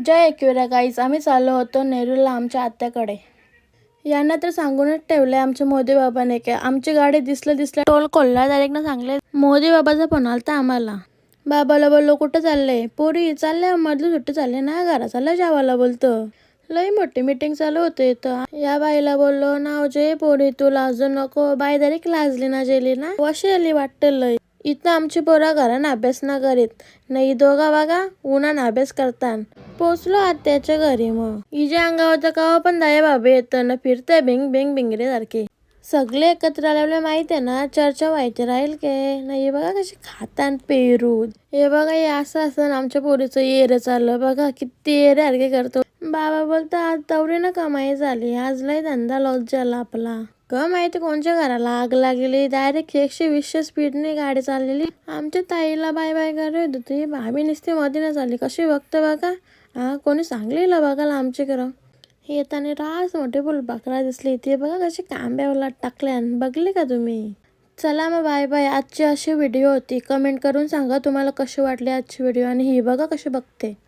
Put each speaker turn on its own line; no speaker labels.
जय Ekvira guys, आम्ही चाललो होतो नेरूरला आमच्या आत्याकडे. यांना तर सांगूनच ठेवलंय आमच्या मोदी बाबाने की आमची गाडी दिसलं टोल खोलला डायरेक्ट ना सांगले. मोदी बाबाचा फोन आलता आम्हाला. बाबाला बोललो कुठं चालले? पोरी चालले मधली सुट्टी चालली ना घरा चाललं जेवायला बोलतो. लई मोठी मीटिंग चालू होते इथं. या बाईला बोललो नाव जे पोरी तू लाजू नको. बाई डायरेक्ट लाजली ना जेली ना वशी आली वाटतं लई. इथं आमची पोरा घरानं अभ्यास ना करीत नाही, दोघा बघा उन्हानं अभ्यास करतान. पोचलो आत्याच्या घरी. मग हिच्या अंगावर कवा पण दाया बाबे येतं ना फिरते भिंग भिंग भिंगरे सारखे. सगळे एकत्र आल्यामुळे माहिती आहे ना चर्चा व्हायची राहील के नाही. बघा कशी खातान पेरू. हे बघा हे असं असं आमच्या पोरीचं येर चाललं बघा किती येरे सारखे करतो. बाबा बोलतो आज तेवढी ना कमाई झाली, आज लय धंदा लॉस झाला आपला. का माहिती कोणच्या घराला आग लागली. डायरेक्ट 120 स्पीडने गाडी चाललेली. आमच्या ताईला बाय बाय करत होती. भाभी नुसती मध्ये झाली कशी बघतं बघा. कोणी सांगलेलं बघायला आमच्या घरा येताना रास मोठे फुलपाखरा दिसली. ते बघा कशी कांब्याला टाकल्यान बघले का तुम्ही. चला मग बाय बाय. आजची अशी व्हिडिओ होती. कमेंट करून सांगा तुम्हाला कशी वाटली आजची व्हिडिओ आणि ही बघा कशी बघते.